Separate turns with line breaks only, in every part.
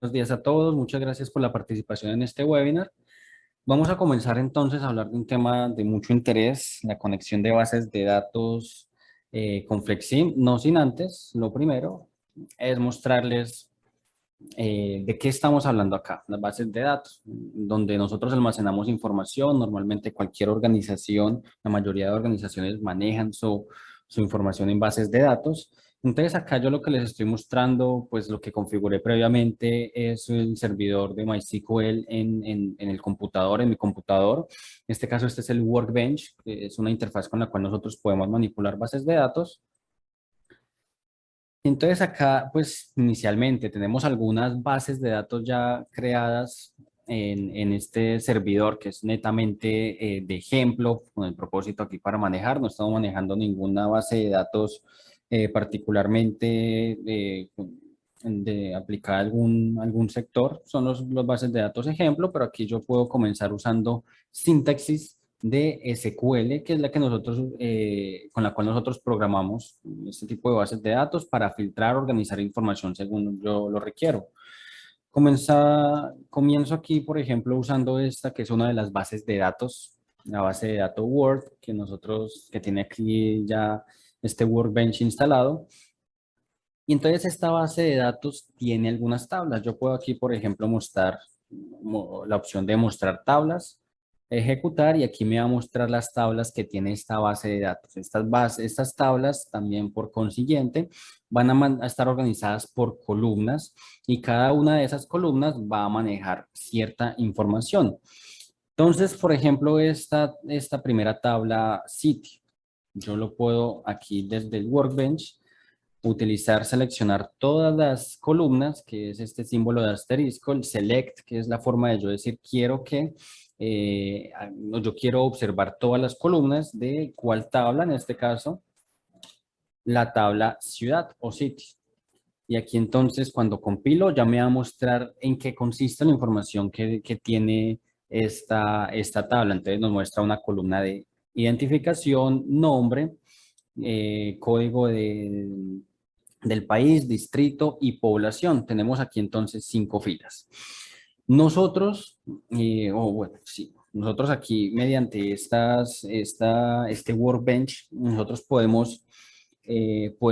Buenos días a todos, muchas gracias por la participación en este webinar. Vamos a comenzar entonces a hablar de un tema de mucho interés, la conexión de bases de datos con Flexim, no sin antes, lo primero es mostrarles de qué estamos hablando acá, las bases de datos, donde nosotros almacenamos información, normalmente cualquier organización, la mayoría de organizaciones manejan su información en bases de datos. Entonces acá yo lo que les estoy mostrando, pues lo que configuré previamente es el servidor de MySQL en el computador, en mi computador. En este caso este es el Workbench, que es una interfaz con la cual nosotros podemos manipular bases de datos. Entonces acá, pues inicialmente tenemos algunas bases de datos ya creadas en este servidor que es netamente de ejemplo, con el propósito aquí para manejar. No estamos manejando ninguna base de datos particularmente de aplicada a algún sector. Son los bases de datos ejemplo, pero aquí yo puedo comenzar usando sintaxis de SQL, que es la que nosotros, con la cual nosotros programamos este tipo de bases de datos para filtrar, organizar información según yo lo requiero. Comienzo aquí, por ejemplo, usando esta, que es una de las bases de datos, la base de datos Word, que tiene aquí ya este Workbench instalado. Y entonces esta base de datos tiene algunas tablas. Yo puedo aquí, por ejemplo, mostrar la opción de mostrar tablas, ejecutar, y aquí me va a mostrar las tablas que tiene esta base de datos. Estas tablas también, por consiguiente, van a estar organizadas por columnas, y cada una de esas columnas va a manejar cierta información. Entonces, por ejemplo, esta primera tabla sitio, yo lo puedo aquí desde el Workbench seleccionar todas las columnas, que es este símbolo de asterisco, el select, que es la forma de yo decir yo quiero observar todas las columnas de cuál tabla, en este caso, la tabla ciudad o sitio. Y aquí entonces cuando compilo ya me va a mostrar en qué consiste la información que tiene esta tabla. Entonces nos muestra una columna de identificación, nombre, código del país, distrito y población. Tenemos aquí entonces 5 filas. Nosotros, sí, nosotros aquí mediante este Workbench, nosotros puede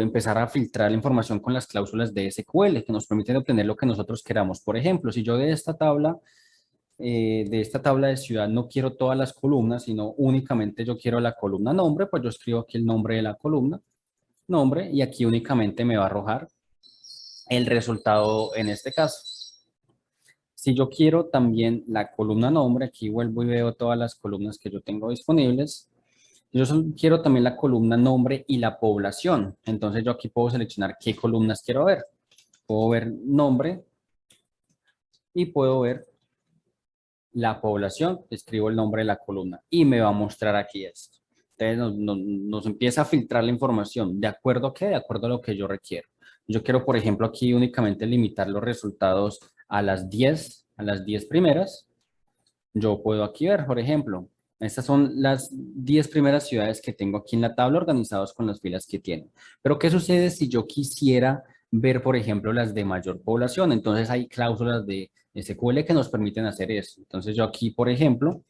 empezar a filtrar la información con las cláusulas de SQL que nos permiten obtener lo que nosotros queramos. Por ejemplo, si yo de esta tabla de ciudad no quiero todas las columnas, sino únicamente yo quiero la columna nombre, pues yo escribo aquí el nombre de la columna, nombre, y aquí únicamente me va a arrojar el resultado en este caso. Si yo quiero también la columna nombre, aquí vuelvo y veo todas las columnas que yo tengo disponibles. Quiero también la columna nombre y la población. Entonces yo aquí puedo seleccionar qué columnas quiero ver. Puedo ver nombre y puedo ver la población. Escribo el nombre de la columna y me va a mostrar aquí esto. Entonces nos empieza a filtrar la información. ¿De acuerdo a qué? De acuerdo a lo que yo requiero. Yo quiero, por ejemplo, aquí únicamente limitar los resultados a las 10 primeras. Yo puedo aquí ver, por ejemplo, estas son las 10 primeras ciudades que tengo aquí en la tabla organizados con las filas que tienen. Pero ¿qué sucede si yo quisiera ver, por ejemplo, las de mayor población? Entonces hay cláusulas de SQL que nos permiten hacer eso. Entonces yo aquí, por ejemplo,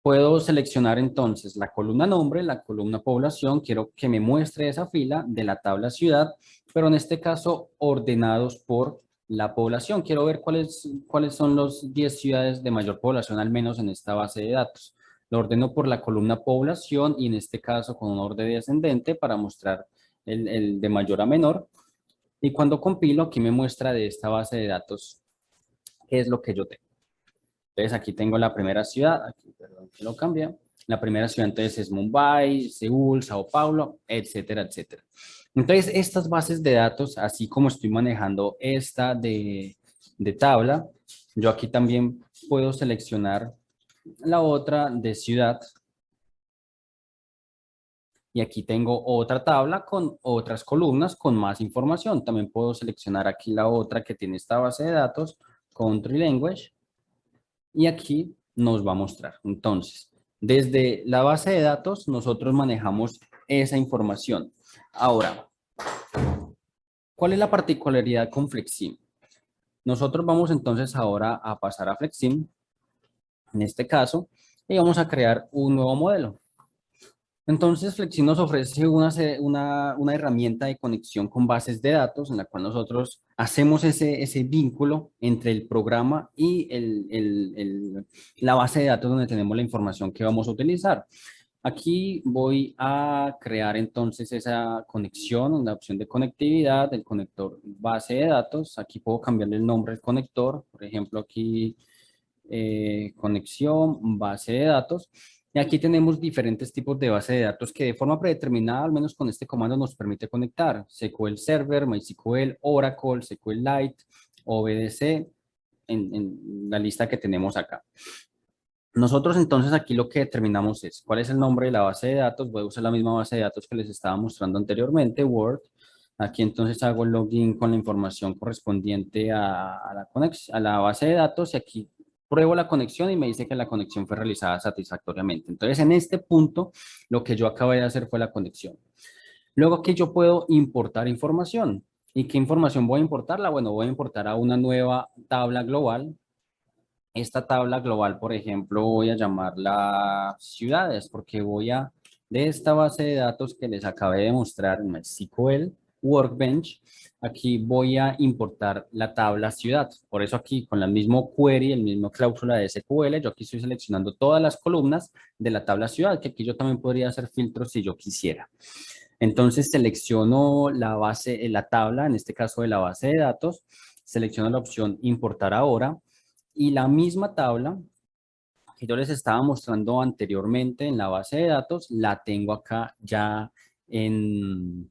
puedo seleccionar entonces la columna nombre, la columna población. Quiero que me muestre esa fila de la tabla ciudad, pero en este caso ordenados por la población. Quiero ver cuáles son los 10 ciudades de mayor población, al menos en esta base de datos. Lo ordeno por la columna población y en este caso con un orden descendente para mostrar el de mayor a menor. Y cuando compilo, aquí me muestra de esta base de datos qué es lo que yo tengo. Entonces aquí tengo la primera ciudad, aquí, perdón, que lo cambia. La primera ciudad entonces es Mumbai, Seúl, Sao Paulo, etcétera, etcétera. Entonces estas bases de datos, así como estoy manejando esta de tabla, yo aquí también puedo seleccionar la otra de ciudad. Y aquí tengo otra tabla con otras columnas con más información. También puedo seleccionar aquí la otra que tiene esta base de datos, Country Language, y aquí nos va a mostrar. Entonces, desde la base de datos, nosotros manejamos esa información. Ahora, ¿cuál es la particularidad con Flexim? Nosotros vamos entonces ahora a pasar a Flexim, en este caso, y vamos a crear un nuevo modelo. Entonces, Flexi nos ofrece una herramienta de conexión con bases de datos en la cual nosotros hacemos ese vínculo entre el programa y la base de datos donde tenemos la información que vamos a utilizar. Aquí voy a crear entonces esa conexión, en la opción de conectividad, del conector base de datos. Aquí puedo cambiarle el nombre al conector, por ejemplo, aquí conexión, base de datos. Y aquí tenemos diferentes tipos de base de datos que de forma predeterminada, al menos con este comando, nos permite conectar. SQL Server, MySQL, Oracle, SQLite, OBDC, en la lista que tenemos acá. Nosotros entonces aquí lo que determinamos es cuál es el nombre de la base de datos. Voy a usar la misma base de datos que les estaba mostrando anteriormente, Word. Aquí entonces hago el login con la información correspondiente a la base de datos y aquí pruebo la conexión y me dice que la conexión fue realizada satisfactoriamente. Entonces en este punto lo que yo acabé de hacer fue la conexión. Luego aquí yo puedo importar información. ¿Y qué información voy a importarla? Bueno, voy a importar a una nueva tabla global. Esta tabla global, por ejemplo, voy a llamarla ciudades, porque de esta base de datos que les acabé de mostrar en MySQL Workbench, aquí voy a importar la tabla ciudad. Por eso aquí, con el mismo query, el mismo cláusula de SQL, yo aquí estoy seleccionando todas las columnas de la tabla ciudad, que aquí yo también podría hacer filtros si yo quisiera. Entonces selecciono la tabla, en este caso de la base de datos, selecciono la opción importar ahora y la misma tabla que yo les estaba mostrando anteriormente en la base de datos, la tengo acá ya en,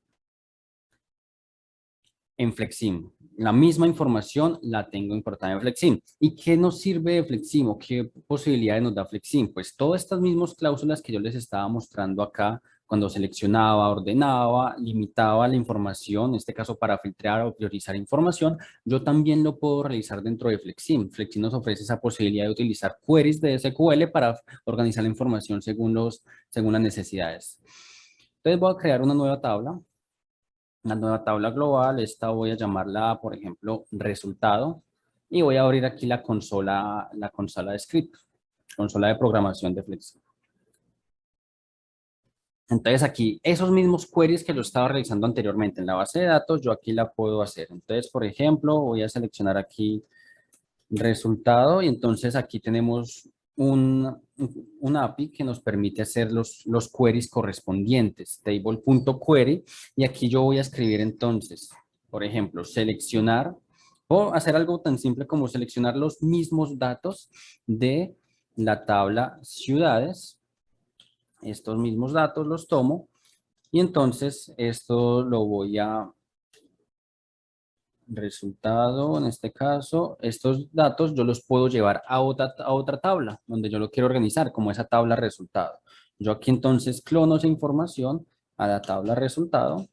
en Flexim. La misma información la tengo importada en Flexim. ¿Y qué nos sirve de Flexim o qué posibilidades nos da Flexim? Pues todas estas mismas cláusulas que yo les estaba mostrando acá, cuando seleccionaba, ordenaba, limitaba la información, en este caso para filtrar o priorizar información, yo también lo puedo realizar dentro de Flexim. Flexim nos ofrece esa posibilidad de utilizar queries de SQL para organizar la información según las necesidades. Entonces voy a crear una nueva tabla. La nueva tabla global, esta voy a llamarla, por ejemplo, resultado. Y voy a abrir aquí la consola de script, consola de programación de Flex. Entonces aquí, esos mismos queries que lo estaba realizando anteriormente en la base de datos, yo aquí la puedo hacer. Entonces, por ejemplo, voy a seleccionar aquí resultado y entonces aquí tenemos un API que nos permite hacer los queries correspondientes, table.query, y aquí yo voy a escribir entonces, por ejemplo, seleccionar o hacer algo tan simple como seleccionar los mismos datos de la tabla ciudades. Estos mismos datos los tomo y entonces esto lo voy a resultado, en este caso, estos datos yo los puedo llevar a otra tabla donde yo lo quiero organizar, como esa tabla resultado. Yo aquí entonces clono esa información a la tabla resultado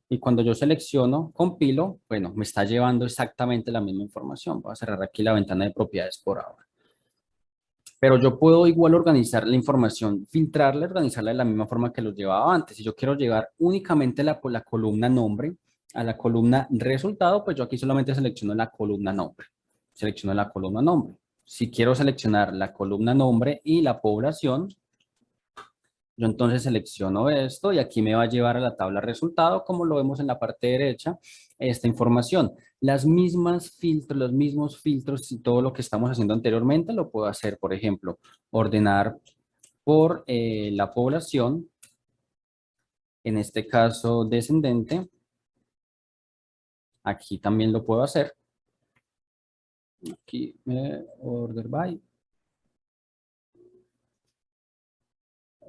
y cuando yo selecciono, compilo, bueno, me está llevando exactamente la misma información. Voy a cerrar aquí la ventana de propiedades por ahora. Pero yo puedo igual organizar la información, filtrarla, organizarla de la misma forma que lo llevaba antes. Si yo quiero llevar únicamente la columna nombre a la columna resultado, pues yo aquí solamente selecciono la columna nombre. Selecciono la columna nombre. Si quiero seleccionar la columna nombre y la población, yo entonces selecciono esto y aquí me va a llevar a la tabla resultado, como lo vemos en la parte derecha, esta información. Los mismos filtros y todo lo que estamos haciendo anteriormente lo puedo hacer, por ejemplo, ordenar por la población, en este caso descendente. Aquí también lo puedo hacer. Aquí, order by.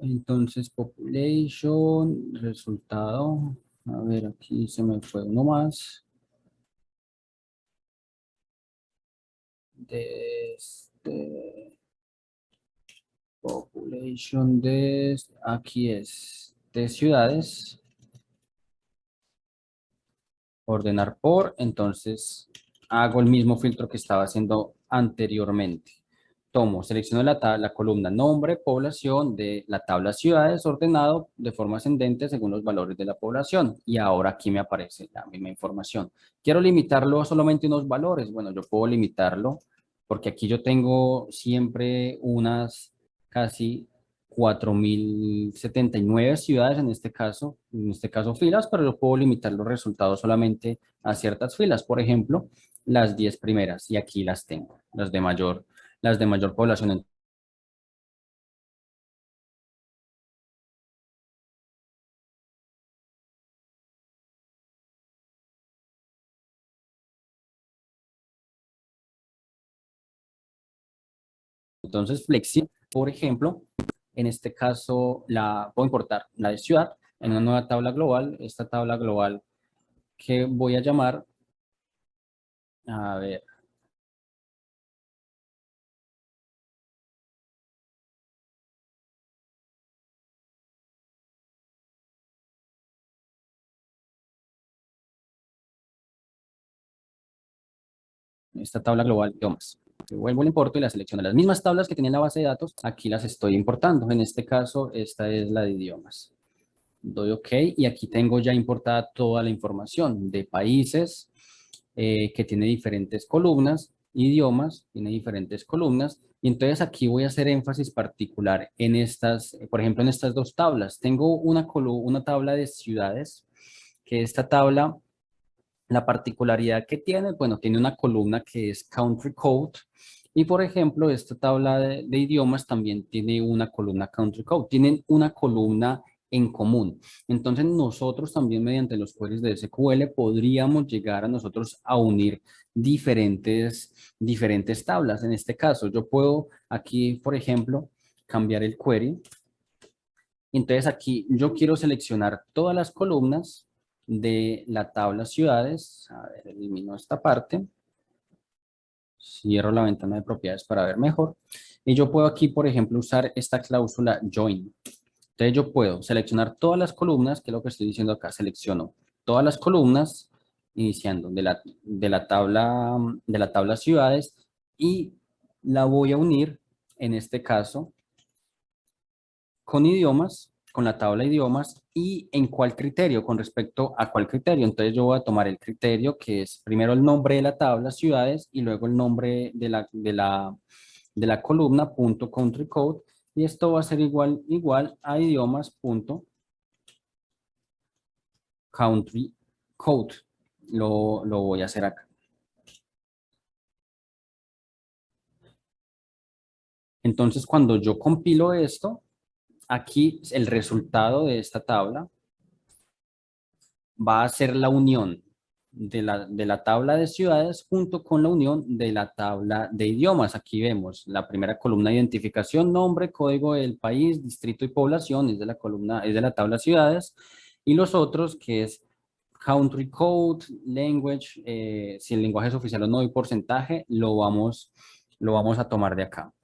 Entonces, population, resultado. A ver, aquí se me fue uno más. De population aquí es de ciudades, ordenar por, entonces hago el mismo filtro que estaba haciendo anteriormente. selecciono la columna nombre, población de la tabla ciudades ordenado de forma ascendente según los valores de la población. Y ahora aquí me aparece la misma información. Quiero limitarlo a solamente unos valores. Bueno, yo puedo limitarlo porque aquí yo tengo siempre unas casi 4079 ciudades en este caso filas, pero yo puedo limitar los resultados solamente a ciertas filas. Por ejemplo, las 10 primeras y aquí las tengo, las de mayor población. Entonces, flexible, por ejemplo, en este caso puedo importar la de ciudad en una nueva tabla global. Esta tabla global que voy a llamar, a ver, esta tabla global, idiomas. Vuelvo al importo y la selecciono. Las mismas tablas que tenía en la base de datos, aquí las estoy importando. En este caso, esta es la de idiomas. Doy OK y aquí tengo ya importada toda la información de países que tiene diferentes columnas, idiomas, tiene diferentes columnas. Y entonces aquí voy a hacer énfasis particular en estas, por ejemplo, en estas dos tablas. Tengo una tabla de ciudades, que esta tabla, la particularidad que tiene, bueno, tiene una columna que es Country Code. Y por ejemplo, esta tabla de idiomas también tiene una columna Country Code. Tienen una columna en común. Entonces nosotros también mediante los queries de SQL podríamos llegar a nosotros a unir diferentes tablas. En este caso, yo puedo aquí, por ejemplo, cambiar el query. Entonces aquí yo quiero seleccionar todas las columnas de la tabla ciudades. A ver, elimino esta parte. Cierro la ventana de propiedades para ver mejor. Y yo puedo aquí, por ejemplo, usar esta cláusula join. Entonces yo puedo seleccionar todas las columnas, que es lo que estoy diciendo acá. Selecciono todas las columnas, iniciando de la tabla ciudades, y la voy a unir, en este caso, con idiomas, con la tabla de idiomas, y en cuál criterio, con respecto a cuál criterio. Entonces yo voy a tomar el criterio que es primero el nombre de la tabla, ciudades, y luego el nombre de la columna, punto country code, y esto va a ser igual a idiomas, punto country code. Lo voy a hacer acá. Entonces cuando yo compilo esto, aquí el resultado de esta tabla va a ser la unión de la tabla de ciudades junto con la unión de la tabla de idiomas. Aquí vemos la primera columna, identificación, nombre, código del país, distrito y población, es de la tabla ciudades, y los otros que es country code, language, si el lenguaje es oficial o no, y porcentaje, lo vamos a tomar de acá.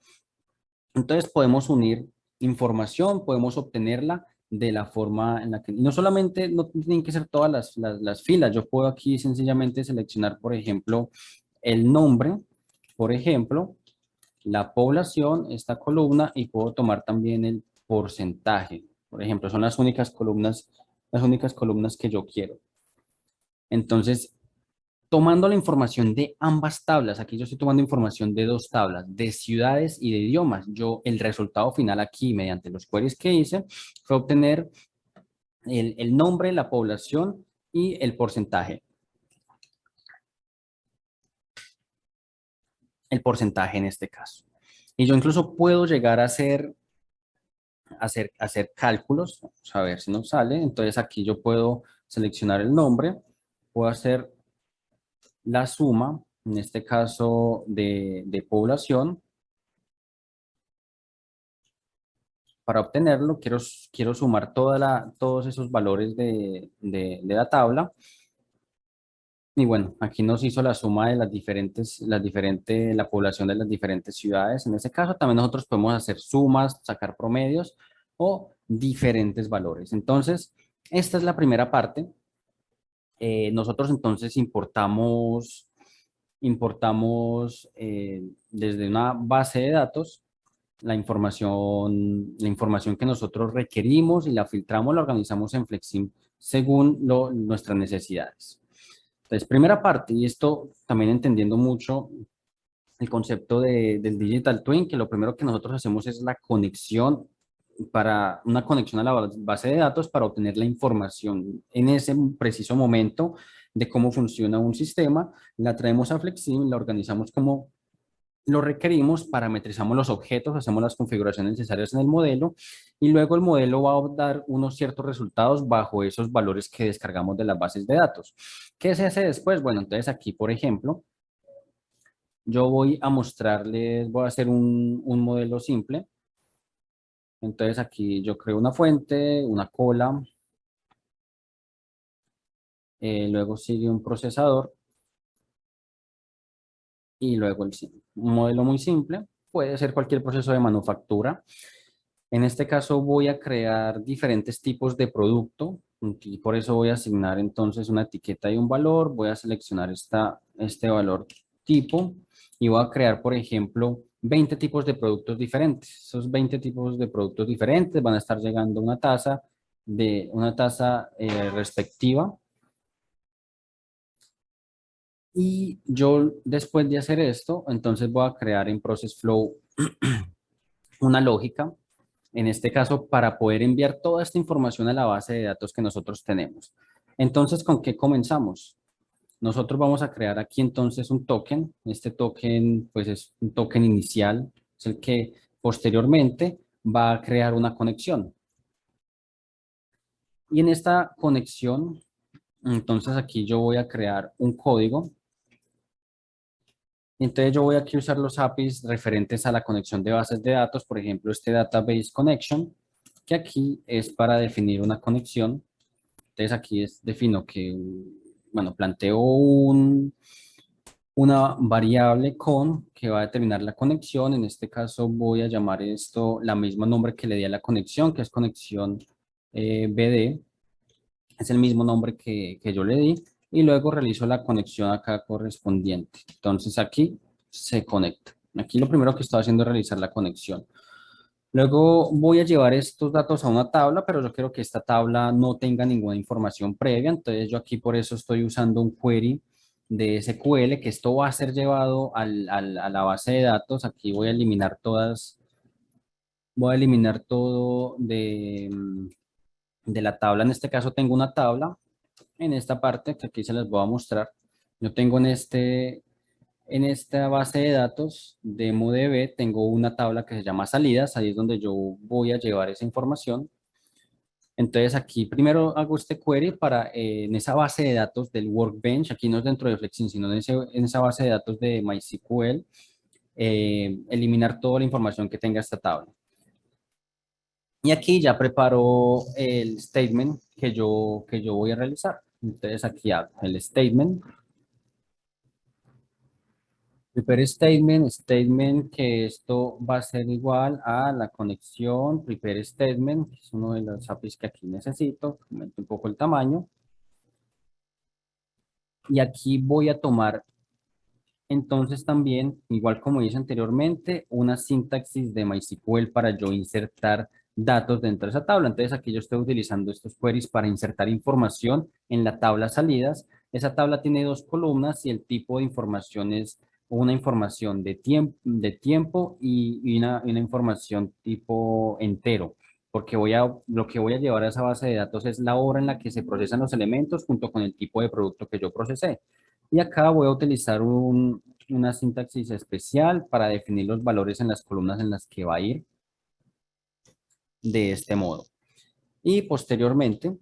Entonces podemos unir información, podemos obtenerla de la forma en la que, no solamente, no tienen que ser todas las filas, yo puedo aquí sencillamente seleccionar, por ejemplo, el nombre, por ejemplo, la población, esta columna, y puedo tomar también el porcentaje. Por ejemplo, son las únicas columnas que yo quiero. Entonces, tomando la información de ambas tablas, aquí yo estoy tomando información de dos tablas, de ciudades y de idiomas. El resultado final aquí, mediante los queries que hice, fue obtener el nombre, la población y el porcentaje. El porcentaje en este caso. Y yo incluso puedo llegar a hacer cálculos, vamos a ver si nos sale. Entonces aquí yo puedo seleccionar el nombre, puedo hacer la suma, en este caso de población. Para obtenerlo, quiero sumar todos esos valores de la tabla. Y bueno, aquí nos hizo la suma de la población de las diferentes ciudades. En ese caso, también nosotros podemos hacer sumas, sacar promedios o diferentes valores. Entonces, esta es la primera parte. Nosotros entonces importamos importamos desde una base de datos la información que nosotros requerimos y la filtramos, la organizamos en Flexim según nuestras necesidades. Entonces, primera parte, y esto también entendiendo mucho el concepto del Digital Twin, que lo primero que nosotros hacemos es la conexión para una conexión a la base de datos para obtener la información en ese preciso momento de cómo funciona un sistema, la traemos a Flexim, la organizamos como lo requerimos, parametrizamos los objetos, hacemos las configuraciones necesarias en el modelo y luego el modelo va a dar unos ciertos resultados bajo esos valores que descargamos de las bases de datos. ¿Qué se hace después? Bueno, entonces aquí, por ejemplo, yo voy a mostrarles, voy a hacer un modelo simple. Entonces aquí yo creo una fuente, una cola, luego sigue un procesador y luego un modelo muy simple. Puede ser cualquier proceso de manufactura. En este caso voy a crear diferentes tipos de producto y por eso voy a asignar entonces una etiqueta y un valor. Voy a seleccionar este valor tipo y voy a crear, por ejemplo, 20 tipos de productos diferentes. Esos 20 tipos de productos diferentes van a estar llegando a una tasa respectiva. Y yo después de hacer esto, entonces voy a crear en Process Flow una lógica, en este caso para poder enviar toda esta información a la base de datos que nosotros tenemos. Entonces, ¿con qué comenzamos? Nosotros vamos a crear aquí entonces un token. Este token pues es un token inicial, es el que posteriormente va a crear una conexión. Y en esta conexión, entonces aquí yo voy a crear un código. Entonces yo voy aquí a usar los APIs referentes a la conexión de bases de datos, por ejemplo, este Database Connection, que aquí es para definir una conexión. Entonces aquí defino que, bueno, planteo una variable con que va a determinar la conexión. En este caso voy a llamar esto la misma nombre que le di a la conexión, que es conexión BD. Es el mismo nombre que yo le di. Y luego realizo la conexión acá correspondiente. Entonces aquí se conecta. Aquí lo primero que estoy haciendo es realizar la conexión. Luego voy a llevar estos datos a una tabla, pero yo quiero que esta tabla no tenga ninguna información previa. Entonces yo aquí por eso estoy usando un query de SQL, que esto va a ser llevado a la base de datos. Aquí voy a eliminar todo de la tabla. En este caso tengo una tabla en esta parte que aquí se las voy a mostrar. Yo tengo en esta base de datos de MoDB, tengo una tabla que se llama salidas, ahí es donde yo voy a llevar esa información. Entonces aquí primero hago este query para en esa base de datos del Workbench, aquí no es dentro de Flexin, sino en esa base de datos de MySQL, eliminar toda la información que tenga esta tabla. Y aquí ya preparo el statement que yo voy a realizar. Entonces aquí hago el statement. Prepare statement que esto va a ser igual a la conexión, prepare statement, que es uno de los APIs que aquí necesito, aumento un poco el tamaño. Y aquí voy a tomar entonces también, igual como hice anteriormente, una sintaxis de MySQL para yo insertar datos dentro de esa tabla. Entonces aquí yo estoy utilizando estos queries para insertar información en la tabla salidas. Esa tabla tiene dos columnas y el tipo de información es una información de tiempo y una información tipo entero. Porque lo que voy a llevar a esa base de datos es la hora en la que se procesan los elementos junto con el tipo de producto que yo procesé. Y acá voy a utilizar una sintaxis especial para definir los valores en las columnas en las que va a ir de este modo. Y posteriormente,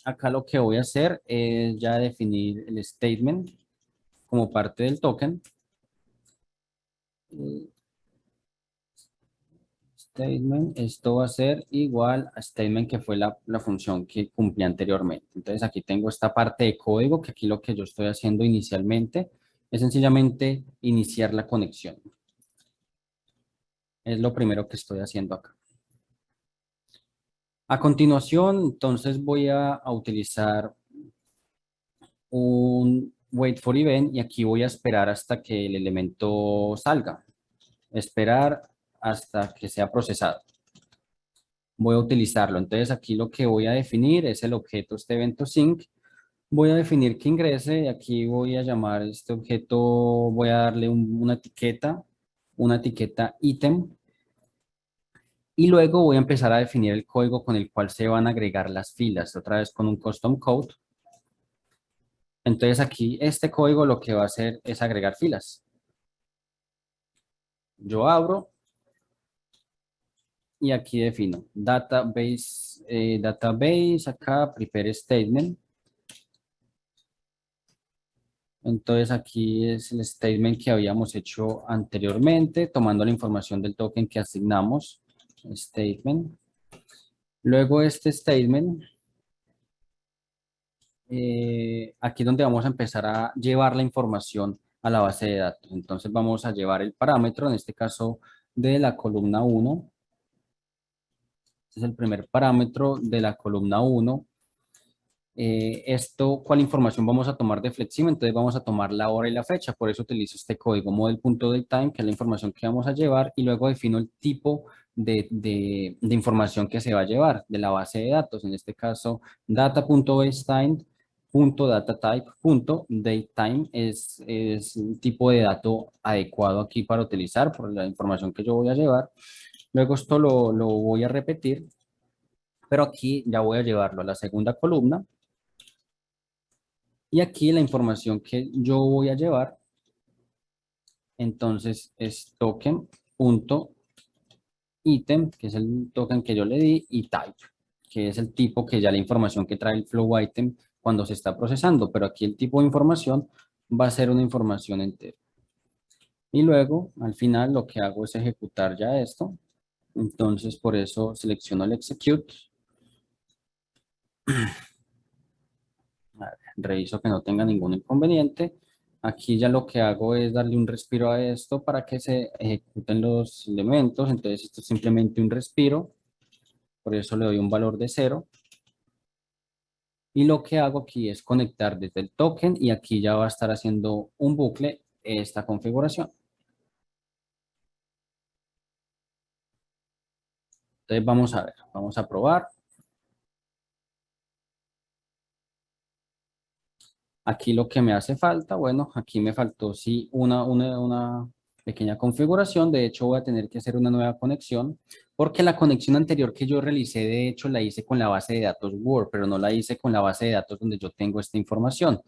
acá lo que voy a hacer es ya definir el statement como parte del token. Statement, esto va a ser igual a statement que fue la función que cumplí anteriormente. Entonces aquí tengo esta parte de código que aquí lo que yo estoy haciendo inicialmente es sencillamente iniciar la conexión. Es lo primero que estoy haciendo acá. A continuación, entonces voy a utilizar wait for event y aquí voy a esperar hasta que el elemento salga. Esperar hasta que sea procesado. Voy a utilizarlo. Entonces aquí lo que voy a definir es el objeto este evento sync. Voy a definir que ingrese y aquí voy a llamar este objeto, voy a darle una etiqueta ítem y luego voy a empezar a definir el código con el cual se van a agregar las filas, otra vez con un custom code. Entonces aquí este código lo que va a hacer es agregar filas. Yo abro y aquí defino database acá, prepare statement. Entonces aquí es el statement que habíamos hecho anteriormente, tomando la información del token que asignamos. Statement. Luego este statement, aquí es donde vamos a empezar a llevar la información a la base de datos. Entonces vamos a llevar el parámetro, en este caso de la columna 1. Este es el primer parámetro de la columna 1. ¿Cuál información vamos a tomar de Flexim? Entonces vamos a tomar la hora y la fecha, por eso utilizo este código model.datetime, que es la información que vamos a llevar, y luego defino el tipo de información que se va a llevar de la base de datos, en este caso data.baseTime.dataType.datetime es un tipo de dato adecuado aquí para utilizar por la información que yo voy a llevar. Luego esto lo voy a repetir, pero aquí ya voy a llevarlo a la segunda columna. Y aquí la información que yo voy a llevar, entonces es token.item, que es el token que yo le di, y type, que es el tipo que ya la información que trae el flow item cuando se está procesando, pero aquí el tipo de información va a ser una información entera. Y luego, al final, lo que hago es ejecutar ya esto. Entonces, por eso selecciono el execute. A ver, reviso que no tenga ningún inconveniente. Aquí ya lo que hago es darle un respiro a esto para que se ejecuten los elementos. Entonces esto es simplemente un respiro. Por eso le doy un valor de 0. Y lo que hago aquí es conectar desde el token y aquí ya va a estar haciendo un bucle esta configuración. Entonces vamos a ver, vamos a probar. Aquí lo que me hace falta, bueno, aquí me faltó sí una pequeña configuración. De hecho, voy a tener que hacer una nueva conexión porque la conexión anterior que yo realicé, de hecho, la hice con la base de datos Word, pero no la hice con la base de datos donde yo tengo esta información.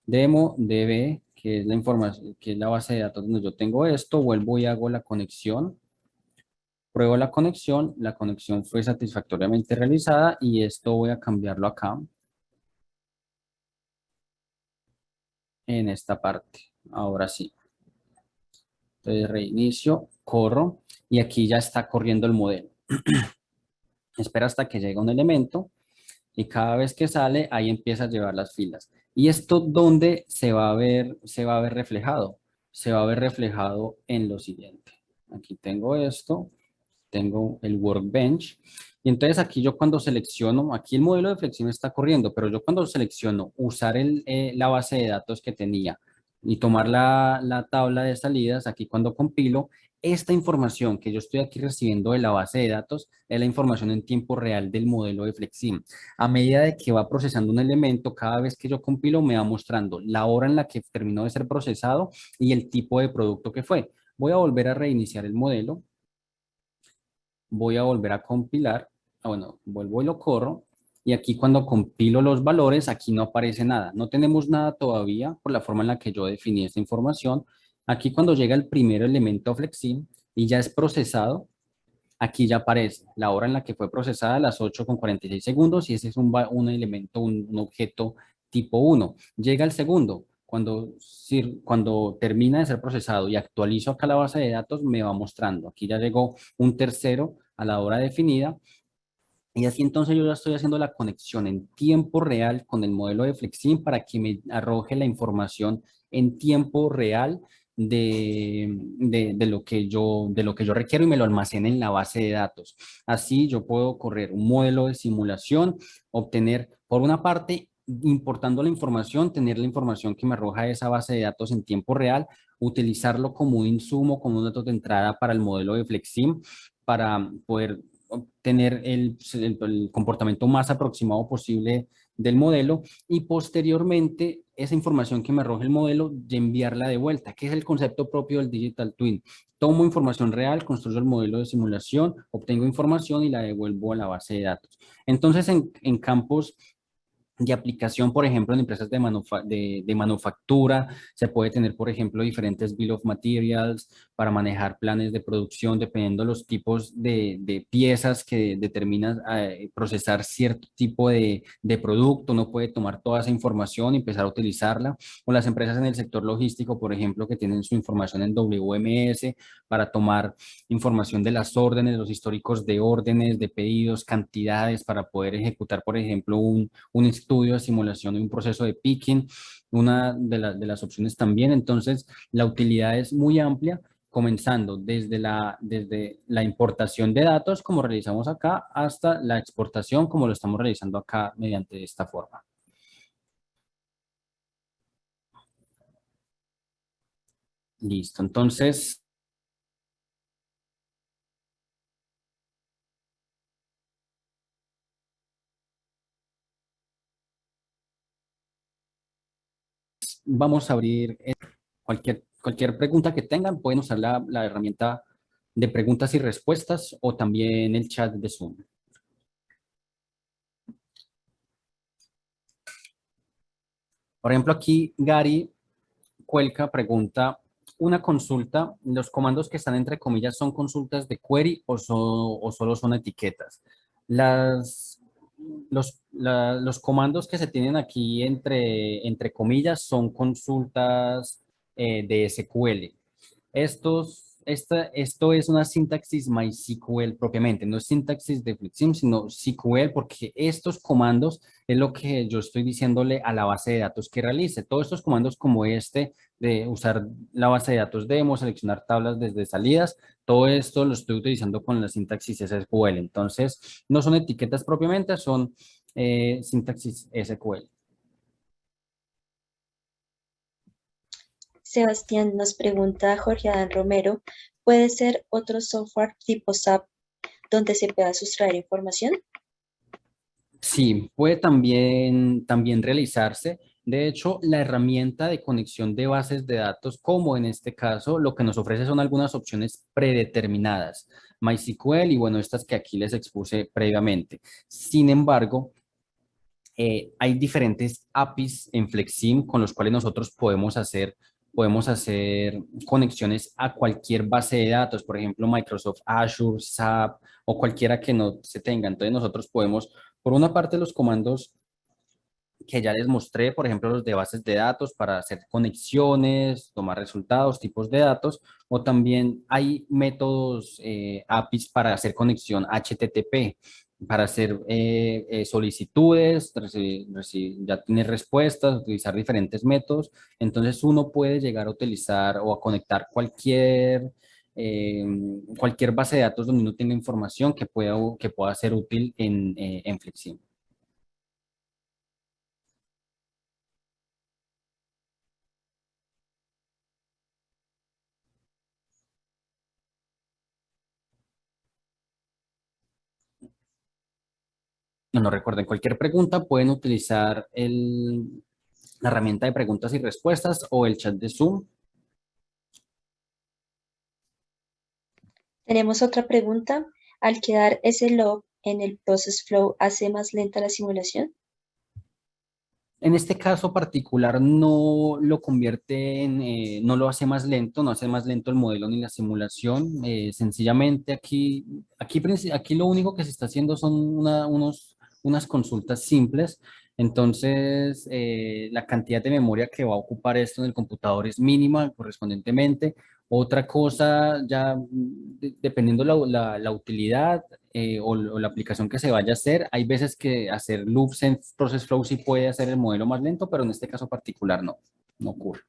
Demo DB, que es la información, que es la base de datos donde yo tengo esto, vuelvo y hago la conexión. Pruebo la conexión fue satisfactoriamente realizada y esto voy a cambiarlo acá en esta parte. Ahora sí. Entonces reinicio, corro y aquí ya está corriendo el modelo. Espera hasta que llegue un elemento y cada vez que sale ahí empieza a llevar las filas. ¿Y esto dónde se va a ver reflejado? Se va a ver reflejado en lo siguiente. Aquí tengo esto, tengo el workbench y entonces aquí yo cuando selecciono, aquí el modelo de flexión está corriendo, pero yo cuando selecciono usar la base de datos que tenía y tomar la tabla de salidas, aquí cuando compilo, esta información que yo estoy aquí recibiendo de la base de datos es la información en tiempo real del modelo de Flexim. A medida de que va procesando un elemento, cada vez que yo compilo me va mostrando la hora en la que terminó de ser procesado y el tipo de producto que fue. Voy a volver a reiniciar el modelo. Voy a volver a compilar. Bueno, vuelvo y lo corro. Y aquí cuando compilo los valores, aquí no aparece nada. No tenemos nada todavía por la forma en la que yo definí esta información. Aquí cuando llega el primer elemento Flexim y ya es procesado, aquí ya aparece la hora en la que fue procesada a las 8:46 segundos y ese es un elemento, un objeto tipo 1. Llega el segundo. Cuando termina de ser procesado y actualizo acá la base de datos, me va mostrando. Aquí ya llegó un tercero a la hora definida. Y así entonces yo ya estoy haciendo la conexión en tiempo real con el modelo de Flexim para que me arroje la información en tiempo real de lo que yo requiero y me lo almacene en la base de datos. Así yo puedo correr un modelo de simulación, obtener por una parte importando la información, tener la información que me arroja esa base de datos en tiempo real, utilizarlo como un insumo, como un dato de entrada para el modelo de Flexim, para poder obtener el comportamiento más aproximado posible del modelo y posteriormente esa información que me arroja el modelo y enviarla de vuelta, que es el concepto propio del Digital Twin. Tomo información real, construyo el modelo de simulación, obtengo información y la devuelvo a la base de datos. Entonces, en campos de aplicación, por ejemplo, en empresas de manufactura, se puede tener, por ejemplo, diferentes bill of materials para manejar planes de producción, dependiendo de los tipos de piezas que determinan procesar cierto tipo de producto. Uno puede tomar toda esa información y empezar a utilizarla. O las empresas en el sector logístico, por ejemplo, que tienen su información en WMS para tomar información de las órdenes, los históricos de órdenes, de pedidos, cantidades, para poder ejecutar, por ejemplo, un estudio de simulación de un proceso de picking, una de las opciones también. Entonces, la utilidad es muy amplia, comenzando desde la importación de datos, como realizamos acá, hasta la exportación, como lo estamos realizando acá mediante esta forma. Listo. Entonces, vamos a abrir cualquier pregunta que tengan. Pueden usar la herramienta de preguntas y respuestas o también el chat de Zoom. Por ejemplo, aquí Gary Cuelca pregunta, una consulta, ¿los comandos que están entre comillas son consultas de query o solo son etiquetas? Las, los comandos que se tienen aquí entre comillas son consultas de SQL. Esto es una sintaxis MySQL propiamente, no es sintaxis de Flexim, sino SQL, porque estos comandos es lo que yo estoy diciéndole a la base de datos que realice. Todos estos comandos como este de usar la base de datos demo, seleccionar tablas desde salidas, todo esto lo estoy utilizando con la sintaxis SQL. Entonces, no son etiquetas propiamente, son sintaxis SQL.
Sebastián nos pregunta a Jorge Adán Romero, ¿puede ser otro software tipo SAP donde se pueda sustraer información?
Sí, puede también realizarse. De hecho, la herramienta de conexión de bases de datos, como en este caso, lo que nos ofrece son algunas opciones predeterminadas, MySQL y bueno, estas que aquí les expuse previamente. Sin embargo, hay diferentes APIs en Flexim con los cuales nosotros podemos hacer conexiones a cualquier base de datos, por ejemplo, Microsoft Azure, SAP o cualquiera que no se tenga. Entonces nosotros podemos, por una parte, los comandos que ya les mostré, por ejemplo, los de bases de datos para hacer conexiones, tomar resultados, tipos de datos, o también hay métodos APIs para hacer conexión HTTP, para hacer solicitudes, ya tener respuestas, utilizar diferentes métodos. Entonces uno puede llegar a utilizar o a conectar eh, cualquier base de datos donde uno tenga información que pueda ser útil en Flexi. No recuerden, cualquier pregunta pueden utilizar la herramienta de preguntas y respuestas o el chat de Zoom.
Tenemos otra pregunta. ¿Al quedar ese log en el process flow hace más lenta la simulación?
En este caso particular no lo convierte no lo hace más lento, no hace más lento el modelo ni la simulación. Sencillamente aquí lo único que se está haciendo son unas consultas simples. Entonces, la cantidad de memoria que va a ocupar esto en el computador es mínima correspondientemente. Otra cosa, ya dependiendo la utilidad o la aplicación que se vaya a hacer. Hay veces que hacer loops en Process Flow sí puede hacer el modelo más lento, pero en este caso particular no ocurre.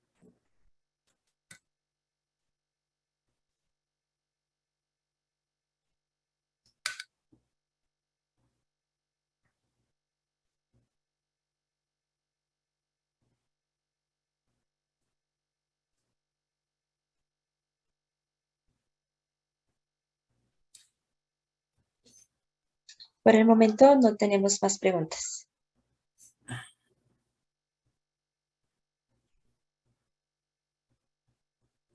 Por el momento no tenemos más preguntas.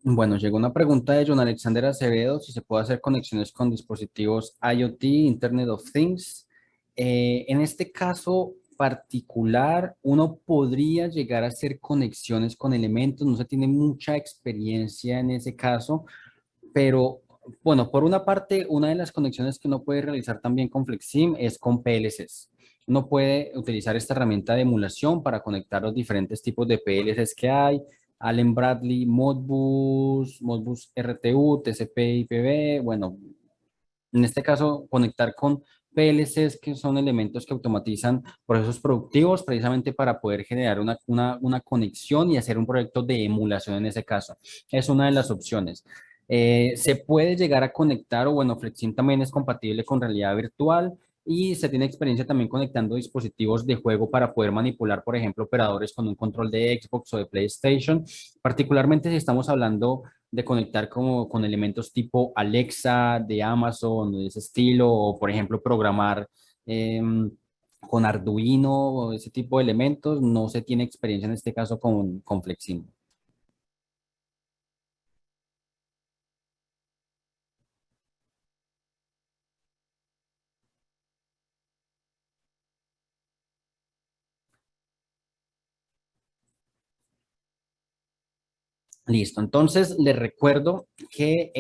Bueno, llegó una pregunta de John Alexander Acevedo, si se puede hacer conexiones con dispositivos IoT, Internet of Things. En este caso particular, uno podría llegar a hacer conexiones con elementos, no se tiene mucha experiencia en ese caso, pero bueno, por una parte, una de las conexiones que uno puede realizar también con FlexSim es con PLCs. Uno puede utilizar esta herramienta de emulación para conectar los diferentes tipos de PLCs que hay, Allen Bradley, Modbus, Modbus RTU, TCP, IPv, bueno, en este caso, conectar con PLCs, que son elementos que automatizan procesos productivos precisamente para poder generar una conexión y hacer un proyecto de emulación en ese caso. Es una de las opciones. Se puede llegar a conectar, o bueno, Flexim también es compatible con realidad virtual y se tiene experiencia también conectando dispositivos de juego para poder manipular, por ejemplo, operadores con un control de Xbox o de PlayStation, particularmente si estamos hablando de conectar como con elementos tipo Alexa de Amazon, de ese estilo, o por ejemplo programar con Arduino o ese tipo de elementos, no se tiene experiencia en este caso con Flexim. Listo, entonces les recuerdo que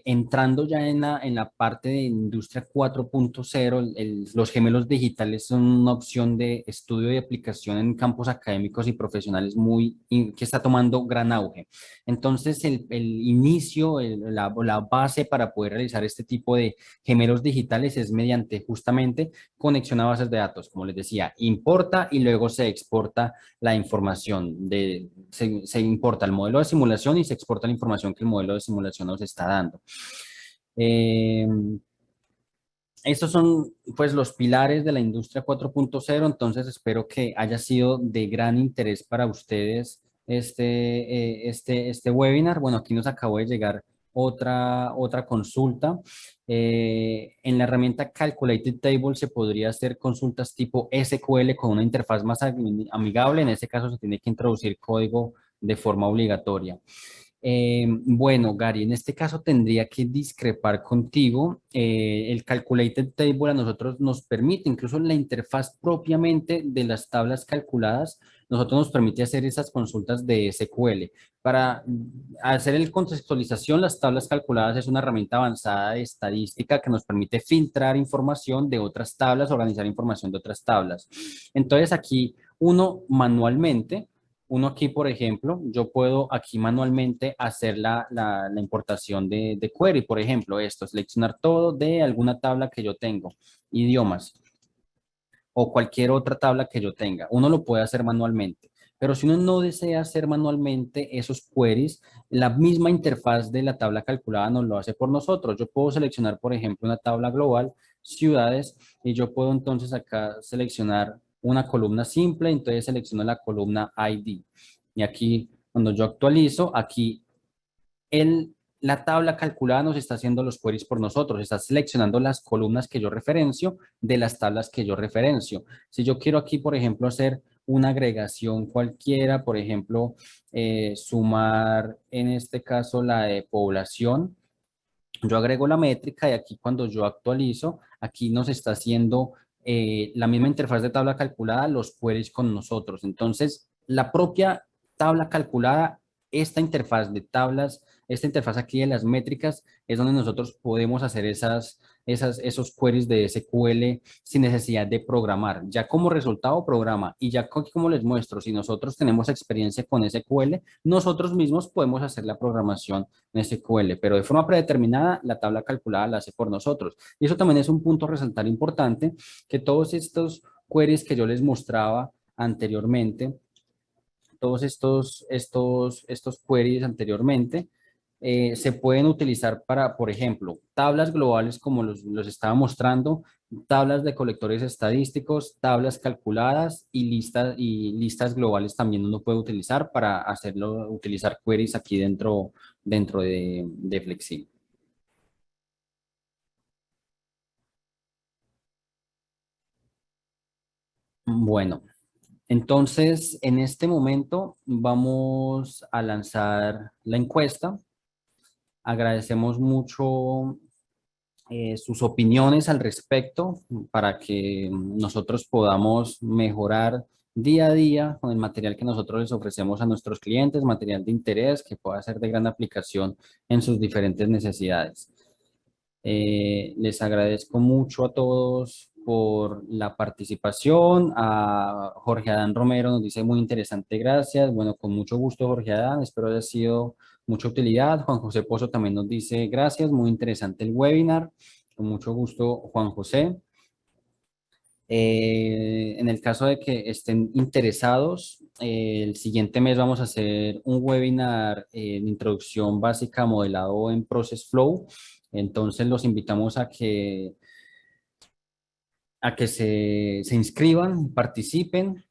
entrando ya en la parte de industria 4.0, los gemelos digitales son una opción de estudio y aplicación en campos académicos y profesionales que está tomando gran auge. Entonces, el inicio, la base para poder realizar este tipo de gemelos digitales es mediante justamente conexión a bases de datos. Como les decía, importa y luego se exporta la información se importa el modelo de simulación y se exporta la información que el modelo de simulación nos está dando. Eh, Estos son pues los pilares de la industria 4.0, entonces espero que haya sido de gran interés para ustedes este webinar. Bueno, aquí nos acabó de llegar otra consulta. En la herramienta Calculated Table se podría hacer consultas tipo SQL con una interfaz más amigable. En este caso se tiene que introducir código de forma obligatoria. Bueno, Gary, en este caso tendría que discrepar contigo. El Calculated Table a nosotros nos permite, incluso la interfaz propiamente de las tablas calculadas, nosotros nos permite hacer esas consultas de SQL. Para hacer el contextualización, las tablas calculadas es una herramienta avanzada de estadística que nos permite filtrar información de otras tablas, organizar información de otras tablas. Entonces aquí uno manualmente uno aquí, por ejemplo, yo puedo aquí manualmente hacer la importación de query, por ejemplo, esto, seleccionar todo de alguna tabla que yo tengo, idiomas o cualquier otra tabla que yo tenga. Uno lo puede hacer manualmente. Pero si uno no desea hacer manualmente esos queries, la misma interfaz de la tabla calculada nos lo hace por nosotros. Yo puedo seleccionar, por ejemplo, una tabla global, ciudades, y yo puedo entonces acá seleccionar una columna simple, entonces selecciono la columna ID. Y aquí, cuando yo actualizo, aquí la tabla calculada nos está haciendo los queries por nosotros, está seleccionando las columnas que yo referencio de las tablas que yo referencio. Si yo quiero aquí, por ejemplo, hacer una agregación cualquiera, por ejemplo, sumar en este caso la de población, yo agrego la métrica y aquí cuando yo actualizo, aquí nos está haciendo la misma interfaz de tabla calculada, los queries con nosotros. Entonces, la propia tabla calculada, esta interfaz de tablas, esta interfaz aquí de las métricas, es donde nosotros podemos hacer esos queries de SQL sin necesidad de programar. Ya como resultado programa y ya como les muestro, si nosotros tenemos experiencia con SQL, nosotros mismos podemos hacer la programación en SQL, pero de forma predeterminada la tabla calculada la hace por nosotros. Y eso también es un punto a resaltar importante, que todos estos queries que yo les mostraba anteriormente, todos estos queries anteriormente, se pueden utilizar para, por ejemplo, tablas globales como los estaba mostrando, tablas de colectores estadísticos, tablas calculadas y listas globales también uno puede utilizar para hacerlo, utilizar queries aquí dentro de Flexi. Bueno, entonces en este momento vamos a lanzar la encuesta. Agradecemos mucho sus opiniones al respecto para que nosotros podamos mejorar día a día con el material que nosotros les ofrecemos a nuestros clientes, material de interés que pueda ser de gran aplicación en sus diferentes necesidades. Les agradezco mucho a todos por la participación. A Jorge Adán Romero nos dice muy interesante, gracias. Bueno, con mucho gusto, Jorge Adán. Espero haya sido mucha utilidad. Juan José Pozo también nos dice gracias, muy interesante el webinar. Con mucho gusto, Juan José. En el caso de que estén interesados, el siguiente mes vamos a hacer un webinar en introducción básica modelado en Process Flow. Entonces los invitamos a que se inscriban, participen.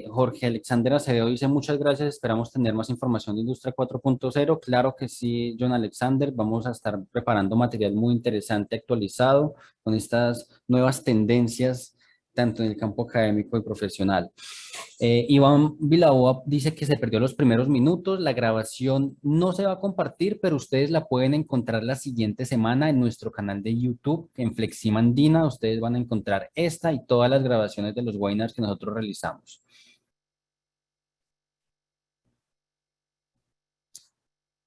Jorge Alexander Acevedo dice muchas gracias, esperamos tener más información de Industria 4.0. Claro que sí, John Alexander, vamos a estar preparando material muy interesante, actualizado, con estas nuevas tendencias, tanto en el campo académico y profesional. Iván Vilaboa dice que se perdió los primeros minutos, la grabación no se va a compartir, pero ustedes la pueden encontrar la siguiente semana en nuestro canal de YouTube, en Fleximandina. Ustedes van a encontrar esta y todas las grabaciones de los webinars que nosotros realizamos.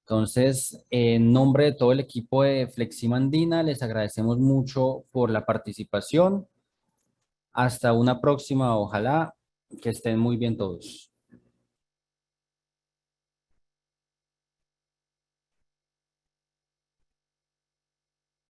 Entonces, en nombre de todo el equipo de Fleximandina, les agradecemos mucho por la participación. Hasta una próxima, ojalá que estén muy bien todos.